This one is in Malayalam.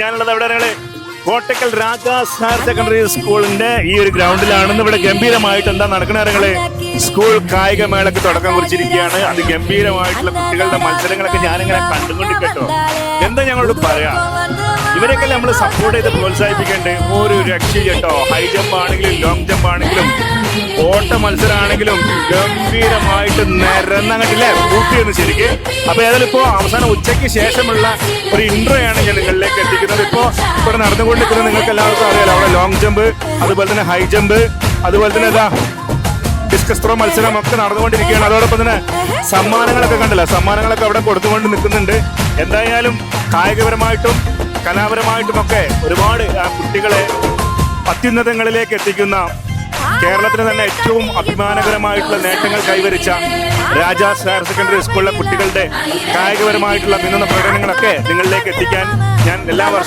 ഞാനുള്ളത് എവിടെ കോട്ടക്കൽ രാജാസ് ഹയർ സെക്കൻഡറി സ്കൂളിന്റെ ഈ ഒരു ഗ്രൗണ്ടിലാണ്. ഇവിടെ ഗംഭീരമായിട്ട് എന്താ നടക്കണേ? സ്കൂൾ കായിക മേളക്ക് തുടക്കം കുറിച്ചിരിക്കുകയാണ്. അത് ഗംഭീരമായിട്ടുള്ള കുട്ടികളുടെ മത്സരങ്ങളൊക്കെ ഞാനിങ്ങനെ കണ്ടുകൊണ്ടിരിക്കട്ടോ. എന്താ ഞങ്ങളോട് പറയാം, ഇവരൊക്കെ നമ്മൾ സപ്പോർട്ട് ചെയ്ത് പ്രോത്സാഹിപ്പിക്കേണ്ടത്. ഒരു രക്ഷ കേട്ടോ. ഹൈ ജമ്പ് ആണെങ്കിലും ലോങ് ജമ്പ് ആണെങ്കിലും ഓട്ട മത്സരമാണെങ്കിലും ഗംഭീരമായിട്ട് നിരന്നങ്ങട്ടില്ലേ കൂട്ടിയെന്ന് ശരിക്കും. അപ്പൊ ഏതായാലും ഇപ്പോ അവസാനം ഉച്ചയ്ക്ക് ശേഷമുള്ള ഒരു ഇൻട്രോ ആണ് ഞാൻ നിങ്ങളിലേക്ക് എത്തിക്കുന്നത്. ഇപ്പോ ഇവിടെ നടന്നുകൊണ്ടിരിക്കുന്നത് നിങ്ങൾക്ക് എല്ലാവർക്കും അറിയാലോ. അവിടെ ലോങ് ജമ്പ്, അതുപോലെ തന്നെ ഹൈ ജമ്പ്, അതുപോലെ തന്നെ ഇതാ ഡിസ്കസ് ത്രോ മത്സരം ഒക്കെ നടന്നുകൊണ്ടിരിക്കുകയാണ്. അതോടൊപ്പം തന്നെ സമ്മാനങ്ങളൊക്കെ കണ്ടില്ല, സമ്മാനങ്ങളൊക്കെ അവിടെ കൊടുത്തുകൊണ്ട് നിൽക്കുന്നുണ്ട്. എന്തായാലും കായികപരമായിട്ടും കലാപരമായിട്ടുമൊക്കെ ഒരുപാട് കുട്ടികളെ അത്യുന്നതങ്ങളിലേക്ക് എത്തിക്കുന്ന, കേരളത്തിന് തന്നെ ഏറ്റവും അഭിമാനകരമായിട്ടുള്ള നേട്ടങ്ങൾ കൈവരിച്ച രാജാസ് ഹയർ സെക്കൻഡറി സ്കൂളിലെ കുട്ടികളുടെ കായികപരമായിട്ടുള്ള വിനോദ പ്രകടനങ്ങളൊക്കെ നിങ്ങളിലേക്ക് എത്തിക്കാൻ ഞാൻ എല്ലാ വർഷവും